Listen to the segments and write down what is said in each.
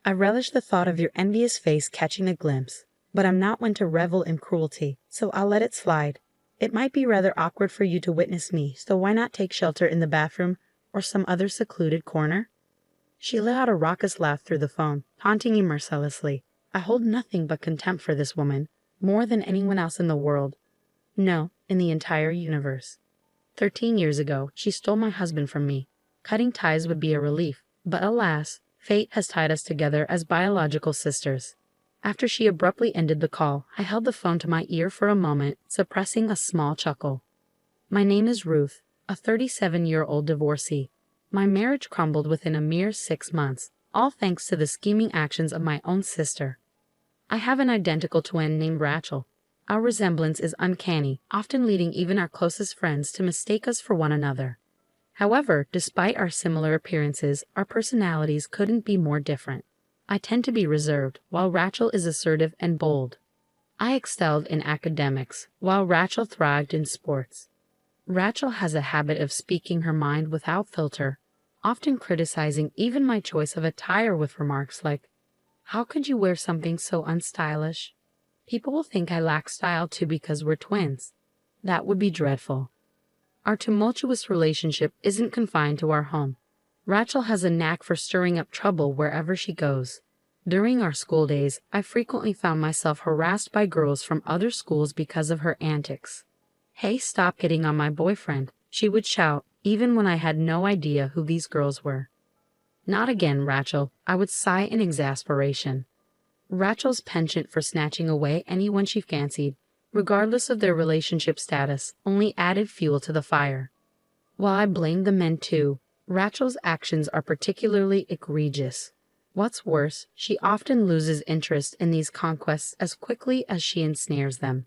I relish the thought of your envious face catching a glimpse, but I'm not one to revel in cruelty, so I'll let it slide. It might be rather awkward for you to witness me, so why not take shelter in the bathroom or some other secluded corner? She let out a raucous laugh through the phone, taunting me mercilessly. I hold nothing but contempt for this woman, more than anyone else in the world. No, in the entire universe. 13 years ago, she stole my husband from me. Cutting ties would be a relief, but alas, fate has tied us together as biological sisters. After she abruptly ended the call, I held the phone to my ear for a moment, suppressing a small chuckle. My name is Ruth, a 37-year-old divorcee. My marriage crumbled within a mere 6 months, all thanks to the scheming actions of my own sister. I have an identical twin named Rachel. Our resemblance is uncanny, often leading even our closest friends to mistake us for one another. However, despite our similar appearances, our personalities couldn't be more different. I tend to be reserved, while Rachel is assertive and bold. I excelled in academics, while Rachel thrived in sports. Rachel has a habit of speaking her mind without filter, often criticizing even my choice of attire with remarks like, "How could you wear something so unstylish?" People will think I lack style too because we're twins. That would be dreadful. Our tumultuous relationship isn't confined to our home. Rachel has a knack for stirring up trouble wherever she goes. During our school days, I frequently found myself harassed by girls from other schools because of her antics. "Hey, stop hitting on my boyfriend," she would shout, even when I had no idea who these girls were. "Not again, Rachel," I would sigh in exasperation. Rachel's penchant for snatching away anyone she fancied, regardless of their relationship status, only added fuel to the fire. While I blamed the men too, Rachel's actions are particularly egregious. What's worse, she often loses interest in these conquests as quickly as she ensnares them,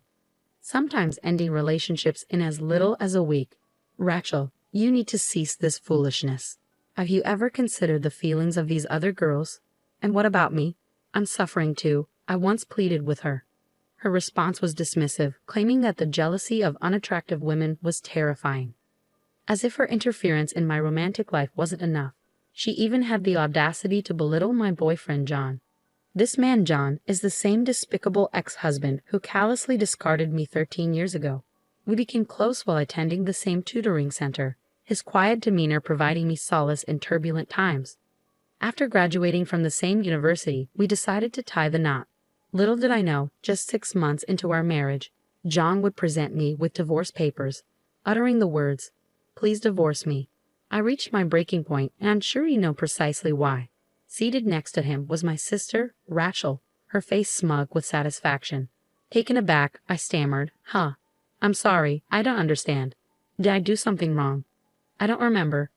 sometimes ending relationships in as little as a week. Rachel, you need to cease this foolishness. Have you ever considered the feelings of these other girls? And what about me? I'm suffering too, I once pleaded with her. Her response was dismissive, claiming that the jealousy of unattractive women was terrifying. As if her interference in my romantic life wasn't enough, she even had the audacity to belittle my boyfriend John. This man, John, is the same despicable ex-husband who callously discarded me 13 years ago. We became close while attending the same tutoring center, his quiet demeanor providing me solace in turbulent times. After graduating from the same university, we decided to tie the knot. Little did I know, just 6 months into our marriage, John would present me with divorce papers, uttering the words, "Please divorce me." I reached my breaking point, and I'm sure you know precisely why. Seated next to him was my sister, Rachel, her face smug with satisfaction. Taken aback, I stammered, I'm sorry, I don't understand. Did I do something wrong? I don't remember."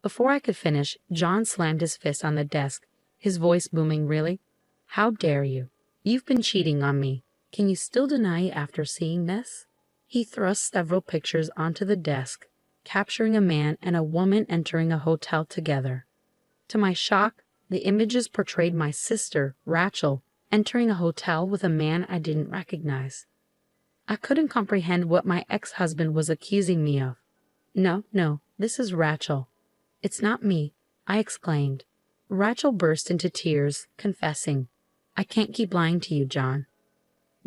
Before I could finish, John slammed his fist on the desk, his voice booming. "Really? How dare you? You've been cheating on me. Can you still deny it after seeing this?" He thrust several pictures onto the desk, capturing a man and a woman entering a hotel together. To my shock, the images portrayed my sister, Rachel, entering a hotel with a man I didn't recognize. I couldn't comprehend what my ex-husband was accusing me of. No, this is Rachel. It's not me," I exclaimed. Rachel burst into tears, confessing, "I can't keep lying to you, John."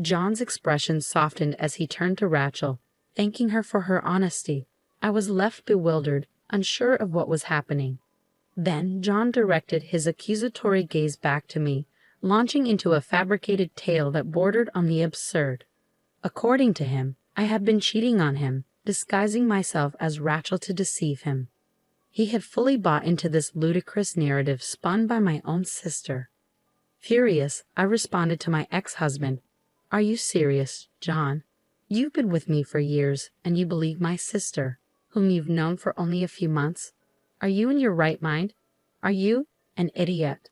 John's expression softened as he turned to Rachel, thanking her for her honesty. I was left bewildered, unsure of what was happening. Then John directed his accusatory gaze back to me, launching into a fabricated tale that bordered on the absurd. According to him, I had been cheating on him, disguising myself as Rachel to deceive him. He had fully bought into this ludicrous narrative spun by my own sister. Furious, I responded to my ex-husband, "Are you serious, John? You've been with me for years, and you believe my sister, whom you've known for only a few months? Are you in your right mind? Are you an idiot?"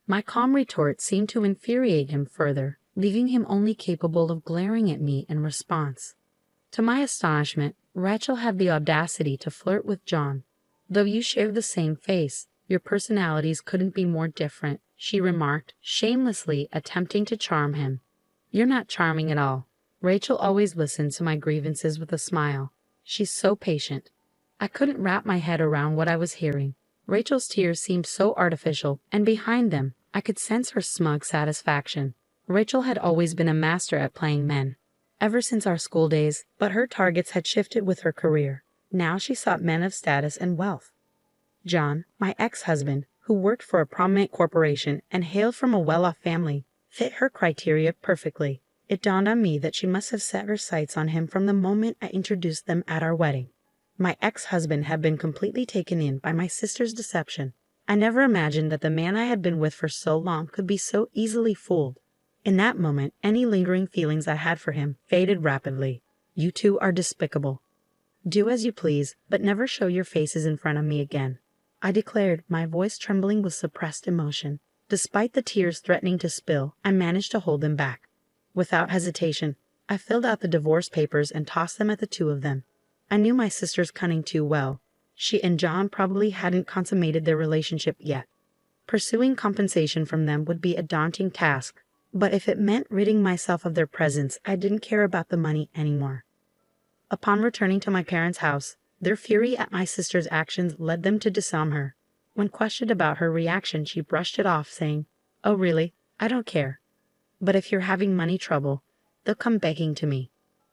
My calm retort seemed to infuriate him further, leaving him only capable of glaring at me in response. To my astonishment, Rachel had the audacity to flirt with John. "Though you share the same face, your personalities couldn't be more different," she remarked, shamelessly attempting to charm him. "You're not charming at all." Rachel always listened to my grievances with a smile. She's so patient. I couldn't wrap my head around what I was hearing. Rachel's tears seemed so artificial, and behind them, I could sense her smug satisfaction. Rachel had always been a master at playing men, ever since our school days, but her targets had shifted with her career. Now she sought men of status and wealth. John, my ex-husband, who worked for a prominent corporation and hailed from a well-off family, fit her criteria perfectly. It dawned on me that she must have set her sights on him from the moment I introduced them at our wedding. My ex-husband had been completely taken in by my sister's deception. I never imagined that the man I had been with for so long could be so easily fooled. In that moment, any lingering feelings I had for him faded rapidly. You two are despicable. Do as you please, but never show your faces in front of me again, I declared, my voice trembling with suppressed emotion. Despite the tears threatening to spill, I managed to hold them back. Without hesitation, I filled out the divorce papers and tossed them at the two of them. I knew my sister's cunning too well. She and John probably hadn't consummated their relationship yet. Pursuing compensation from them would be a daunting task, but if it meant ridding myself of their presence, I didn't care about the money anymore. Upon returning to my parents' house, their fury at my sister's actions led them to disown her. When questioned about her reaction, she brushed it off, saying, "Oh really? I don't care. But if you're having money trouble, they'll come begging to me."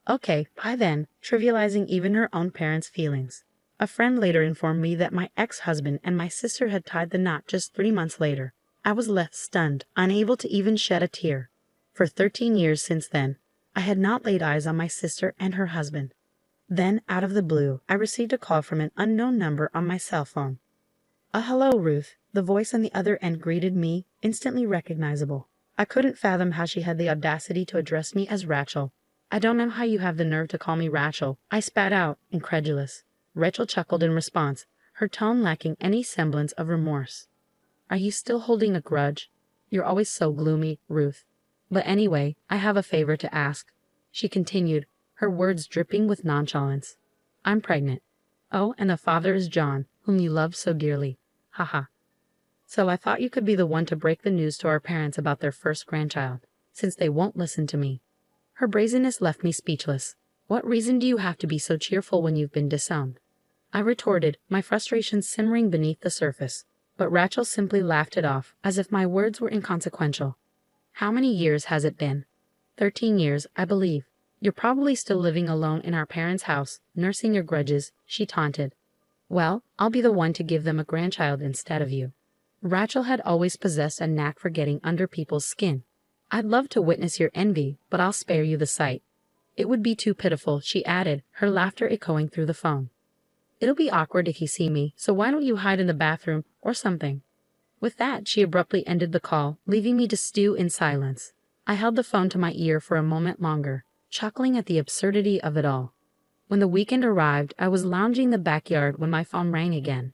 Okay, bye then, trivializing even her own parents' feelings. A friend later informed me that my ex-husband and my sister had tied the knot just 3 months later. I was left stunned, unable to even shed a tear. For 13 years since then, I had not laid eyes on my sister and her husband. Then, out of the blue, I received a call from an unknown number on my cell phone. Hello, Ruth." The voice on the other end greeted me, instantly recognizable. I couldn't fathom how she had the audacity to address me as Rachel. "I don't know how you have the nerve to call me Rachel," I spat out, incredulous. Rachel chuckled in response, her tone lacking any semblance of remorse. "Are you still holding a grudge? You're always so gloomy, Ruth. But anyway, I have a favor to ask," she continued, her words dripping with nonchalance. "I'm pregnant. Oh, and the father is John, whom you love so dearly. Haha. So I thought you could be the one to break the news to our parents about their first grandchild, since they won't listen to me." Her brazenness left me speechless. "What reason do you have to be so cheerful when you've been disowned?" I retorted, my frustration simmering beneath the surface. But Rachel simply laughed it off, as if my words were inconsequential. "How many years has it been?" 13 years, I believe. "You're probably still living alone in our parents' house, nursing your grudges," she taunted. "Well, I'll be the one to give them a grandchild instead of you." Rachel had always possessed a knack for getting under people's skin. "I'd love to witness your envy, but I'll spare you the sight. It would be too pitiful," she added, her laughter echoing through the phone. "It'll be awkward if you see me, so why don't you hide in the bathroom or something?" With that, she abruptly ended the call, leaving me to stew in silence. I held the phone to my ear for a moment longer, chuckling at the absurdity of it all. When the weekend arrived, I was lounging in the backyard when my phone rang again.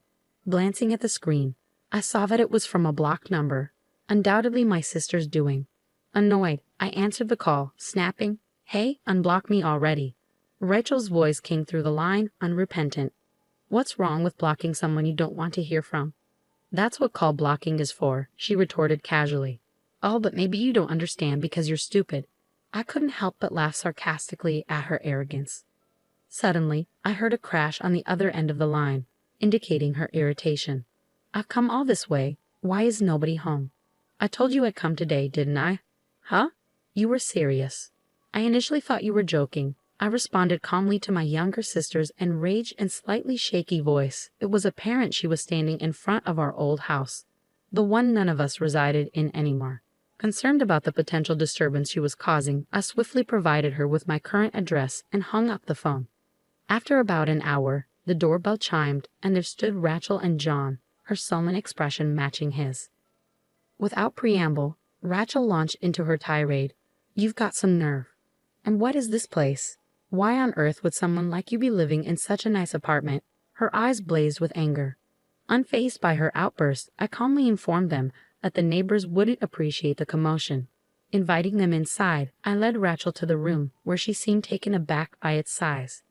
Glancing at the screen, I saw that it was from a blocked number, undoubtedly my sister's doing. Annoyed, I answered the call, snapping, "Hey, unblock me already." Rachel's voice came through the line, unrepentant. "What's wrong with blocking someone you don't want to hear from?" "That's what call blocking is for," she retorted casually. "Oh, but maybe you don't understand because you're stupid." I couldn't help but laugh sarcastically at her arrogance. Suddenly, I heard a crash on the other end of the line, indicating her irritation. "I've come all this way. Why is nobody home? I told you I'd come today, didn't I?" "Huh? You were serious." "I initially thought you were joking," I responded calmly to my younger sister's enraged and slightly shaky voice. It was apparent she was standing in front of our old house, the one none of us resided in anymore. Concerned about the potential disturbance she was causing, I swiftly provided her with my current address and hung up the phone. After about an hour, the doorbell chimed, and there stood Rachel and John, her sullen expression matching his. Without preamble, Rachel launched into her tirade. "You've got some nerve. And what is this place? Why on earth would someone like you be living in such a nice apartment?" Her eyes blazed with anger. Unfazed by her outburst, I calmly informed them that the neighbors wouldn't appreciate the commotion. Inviting them inside, I led Rachel to the room, where she seemed taken aback by its size.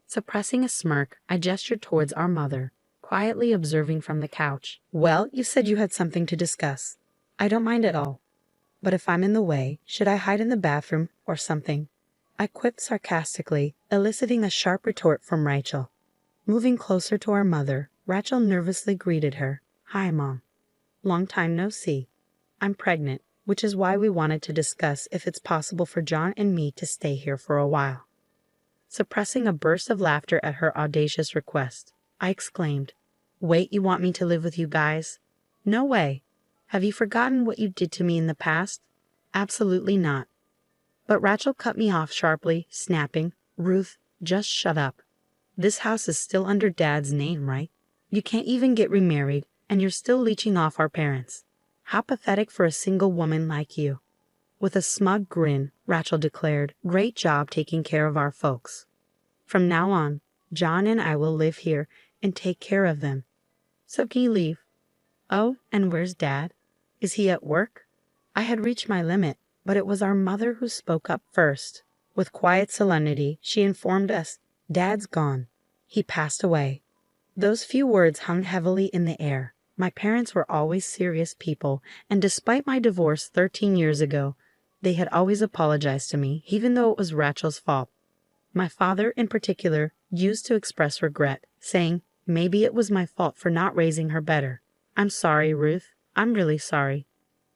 Suppressing a smirk, I gestured towards our mother, quietly observing from the couch. "Well, you said you had something to discuss. I don't mind at all. But if I'm in the way, should I hide in the bathroom or something?" I quipped sarcastically, eliciting a sharp retort from Rachel. Moving closer to our mother, Rachel nervously greeted her. "Hi, Mom. Long time no see." I'm pregnant, which is why we wanted to discuss if it's possible for John and me to stay here for a while." Suppressing a burst of laughter at her audacious request, I exclaimed, "Wait, you want me to live with you guys? No way. Have you forgotten what you did to me in the past? Absolutely not." But Rachel cut me off sharply, snapping, "Ruth, just shut up. This house is still under Dad's name, right? You can't even get remarried, and you're still leeching off our parents. How pathetic for a single woman like you." With a smug grin, Rachel declared, "Great job taking care of our folks. From now on, John and I will live here and take care of them. So can you leave? Oh, and where's Dad? Is he at work?" I had reached my limit, but it was our mother who spoke up first. With quiet solemnity, she informed us, "Dad's gone. He passed away." Those few words hung heavily in the air. My parents were always serious people, and despite my divorce 13 years ago, they had always apologized to me, even though it was Rachel's fault. My father, in particular, used to express regret, saying, "Maybe it was my fault for not raising her better. I'm sorry, Ruth. I'm really sorry."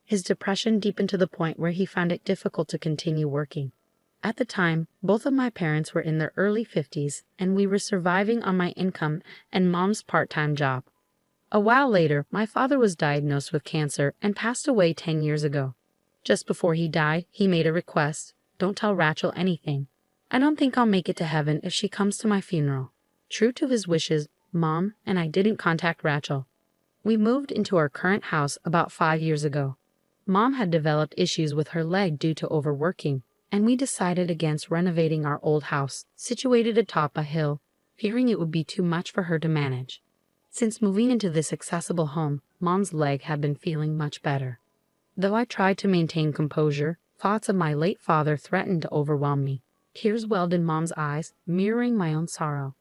His depression deepened to the point where he found it difficult to continue working. At the time, both of my parents were in their early 50s, and we were surviving on my income and Mom's part-time job. A while later, my father was diagnosed with cancer and passed away 10 years ago. Just before he died, he made a request, "Don't tell Rachel anything. I don't think I'll make it to heaven if she comes to my funeral." True to his wishes, Mom and I didn't contact Rachel. We moved into our current house about 5 years ago. Mom had developed issues with her leg due to overworking, and we decided against renovating our old house, situated atop a hill, fearing it would be too much for her to manage. Since moving into this accessible home, Mom's leg had been feeling much better. Though I tried to maintain composure, thoughts of my late father threatened to overwhelm me. Tears welled in Mom's eyes, mirroring my own sorrow.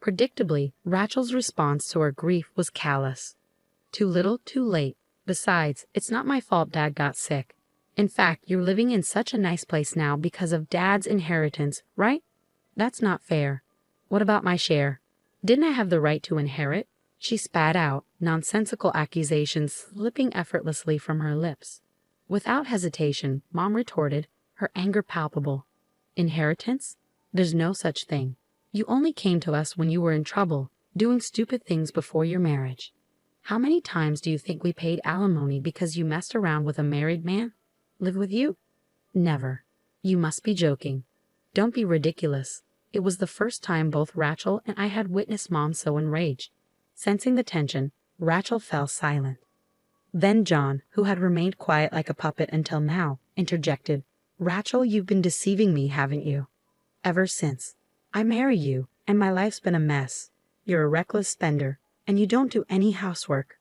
Predictably, Rachel's response to our grief was callous. "Too little, too late. Besides, it's not my fault Dad got sick. In fact, you're living in such a nice place now because of Dad's inheritance, right? That's not fair. What about my share? Didn't I have the right to inherit?" She spat out, nonsensical accusations slipping effortlessly from her lips. Without hesitation, Mom retorted, her anger palpable. "Inheritance? There's no such thing. You only came to us when you were in trouble, doing stupid things before your marriage. How many times do you think we paid alimony because you messed around with a married man? Live with you? Never. You must be joking. Don't be ridiculous." It was the first time both Rachel and I had witnessed Mom so enraged. Sensing the tension, Rachel fell silent. Then John, who had remained quiet like a puppet until now, interjected, "Rachel, you've been deceiving me, haven't you? Ever since. I married you, and my life's been a mess. You're a reckless spender, and you don't do any housework."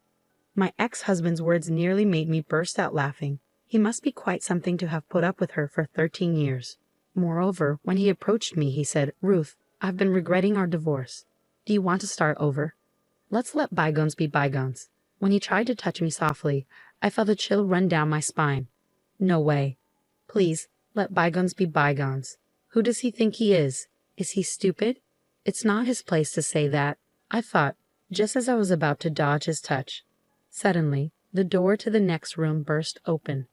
My ex-husband's words nearly made me burst out laughing. He must be quite something to have put up with her for 13 years. Moreover, when he approached me, he said, "Ruth, I've been regretting our divorce. Do you want to start over? Let's let bygones be bygones." When he tried to touch me softly, I felt a chill run down my spine. No way. Please, let bygones be bygones. Who does he think he is? Is he stupid? It's not his place to say that, I thought, just as I was about to dodge his touch. Suddenly, the door to the next room burst open.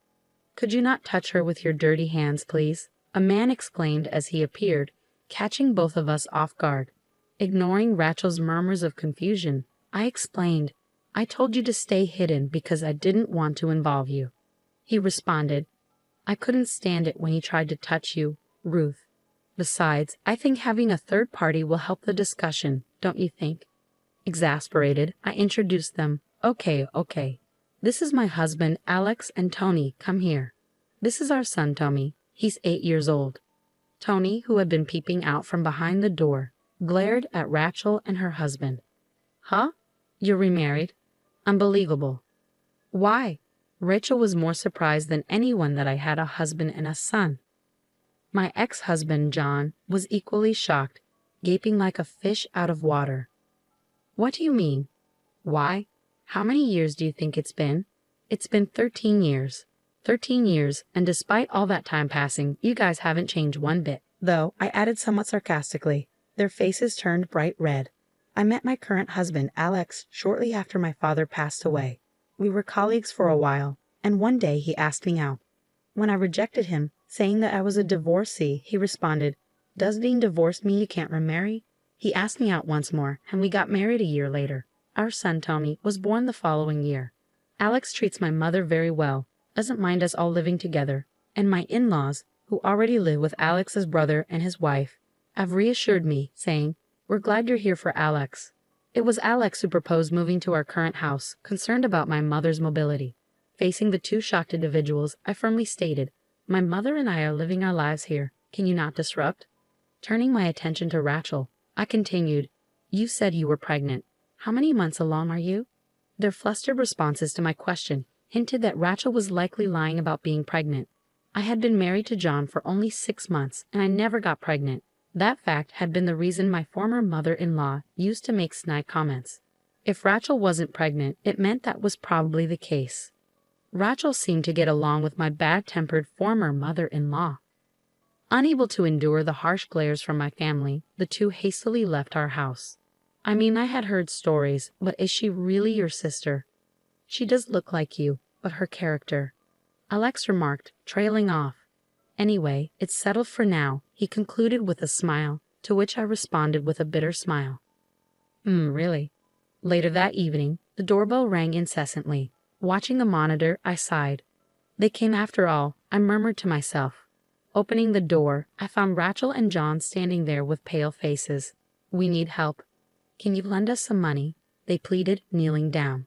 "Could you not touch her with your dirty hands, please?" a man exclaimed as he appeared, catching both of us off guard. Ignoring Rachel's murmurs of confusion, I explained, "I told you to stay hidden because I didn't want to involve you." He responded, "I couldn't stand it when he tried to touch you, Ruth. Besides, I think having a third party will help the discussion, don't you think?" Exasperated, I introduced them. Okay. This is my husband, Alex, and Tony, come here. This is our son, Tommy. He's 8 years old." Tony, who had been peeping out from behind the door, glared at Rachel and her husband. "Huh? You're remarried? Unbelievable." "Why?" Rachel was more surprised than anyone that I had a husband and a son. My ex-husband, John, was equally shocked, gaping like a fish out of water. "What do you mean? Why? How many years do you think it's been?" "It's been 13 years. 13 years, and despite all that time passing, you guys haven't changed one bit." Though, I added somewhat sarcastically, their faces turned bright red. I met my current husband, Alex, shortly after my father passed away. We were colleagues for a while, and one day he asked me out. When I rejected him, saying that I was a divorcee, he responded, "Does being divorced mean you can't remarry?" He asked me out once more, and we got married a year later. Our son, Tommy, was born the following year. Alex treats my mother very well, doesn't mind us all living together, and my in-laws, who already live with Alex's brother and his wife, have reassured me, saying, "We're glad you're here for Alex." It was Alex who proposed moving to our current house, concerned about my mother's mobility. Facing the two shocked individuals, I firmly stated, "My mother and I are living our lives here. Can you not disrupt?" Turning my attention to Rachel, I continued, "You said you were pregnant. How many months along are you?" Their flustered responses to my question hinted that Rachel was likely lying about being pregnant. I had been married to John for only 6 months, and I never got pregnant. That fact had been the reason my former mother-in-law used to make snide comments. If Rachel wasn't pregnant, it meant that was probably the case. Rachel seemed to get along with my bad-tempered former mother-in-law. Unable to endure the harsh glares from my family, the two hastily left our house. I mean, I had heard stories, but is she really your sister? She does look like you, but her character. Alex remarked, trailing off. Anyway, it's settled for now, he concluded with a smile, to which I responded with a bitter smile. Really? Later that evening, the doorbell rang incessantly. Watching the monitor, I sighed. They came after all, I murmured to myself. Opening the door, I found Rachel and John standing there with pale faces. "We need help. Can you lend us some money?" they pleaded, kneeling down.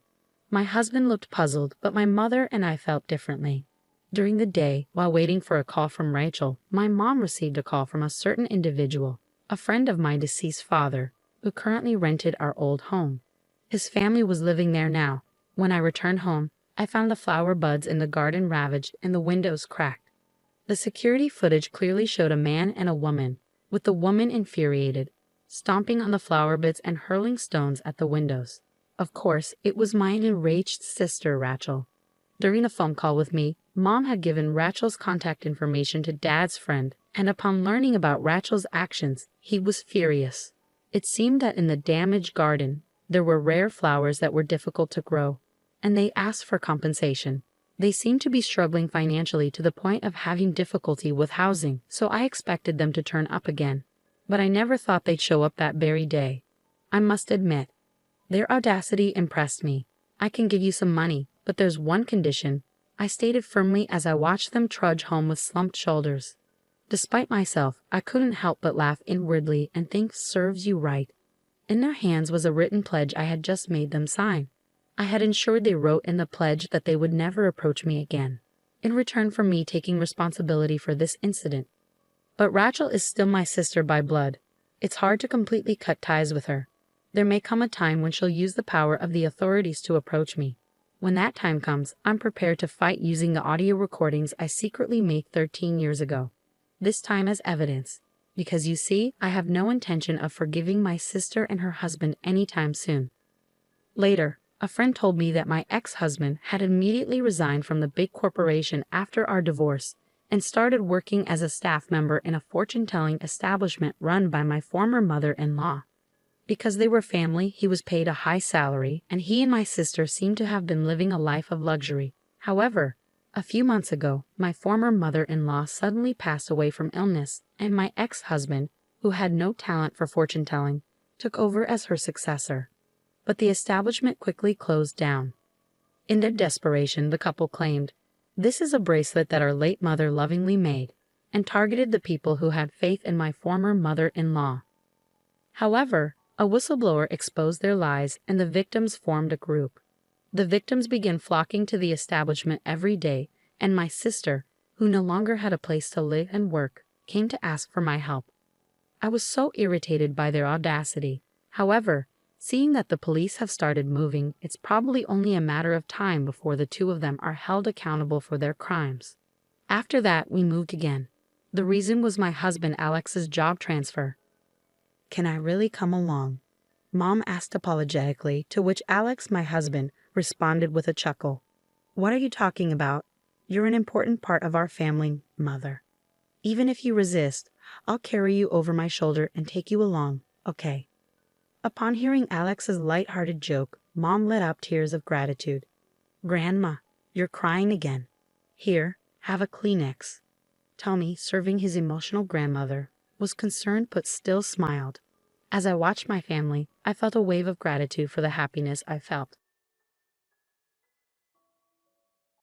My husband looked puzzled, but my mother and I felt differently. During the day, while waiting for a call from Rachel, my mom received a call from a certain individual, a friend of my deceased father, who currently rented our old home. His family was living there now. When I returned home, I found the flower buds in the garden ravaged and the windows cracked. The security footage clearly showed a man and a woman, with the woman infuriated, stomping on the flower beds and hurling stones at the windows. Of course, it was my enraged sister, Rachel. During the phone call with me, Mom had given Rachel's contact information to Dad's friend, and upon learning about Rachel's actions, he was furious. It seemed that in the damaged garden, there were rare flowers that were difficult to grow, and they asked for compensation. They seemed to be struggling financially to the point of having difficulty with housing, so I expected them to turn up again. But I never thought they'd show up that very day. I must admit, their audacity impressed me. "I can give you some money, but there's one condition," I stated firmly as I watched them trudge home with slumped shoulders. Despite myself, I couldn't help but laugh inwardly and think, serves you right. In their hands was a written pledge I had just made them sign. I had ensured they wrote in the pledge that they would never approach me again, in return for me taking responsibility for this incident. But Rachel is still my sister by blood. It's hard to completely cut ties with her. There may come a time when she'll use the power of the authorities to approach me. When that time comes, I'm prepared to fight using the audio recordings I secretly made 13 years ago. This time as evidence. Because you see, I have no intention of forgiving my sister and her husband anytime soon. Later, a friend told me that my ex-husband had immediately resigned from the big corporation after our divorce and started working as a staff member in a fortune-telling establishment run by my former mother-in-law. Because they were family, he was paid a high salary, and he and my sister seemed to have been living a life of luxury. However, a few months ago, my former mother-in-law suddenly passed away from illness, and my ex-husband, who had no talent for fortune-telling, took over as her successor. But the establishment quickly closed down. In their desperation, the couple claimed, "This is a bracelet that our late mother lovingly made," and targeted the people who had faith in my former mother-in-law. However, a whistleblower exposed their lies, and the victims formed a group. The victims began flocking to the establishment every day, and my sister, who no longer had a place to live and work, came to ask for my help. I was so irritated by their audacity. However, seeing that the police have started moving, it's probably only a matter of time before the two of them are held accountable for their crimes. After that, we moved again. The reason was my husband Alex's job transfer. "Can I really come along?" Mom asked apologetically, to which Alex, my husband, responded with a chuckle. "What are you talking about? You're an important part of our family, Mother. Even if you resist, I'll carry you over my shoulder and take you along, okay?" Upon hearing Alex's light-hearted joke, Mom let out tears of gratitude. "Grandma, You're crying again. Here, have a Kleenex. Tommy, serving his emotional grandmother, was concerned but still smiled. As I watched my family, I felt a wave of gratitude for the happiness I felt.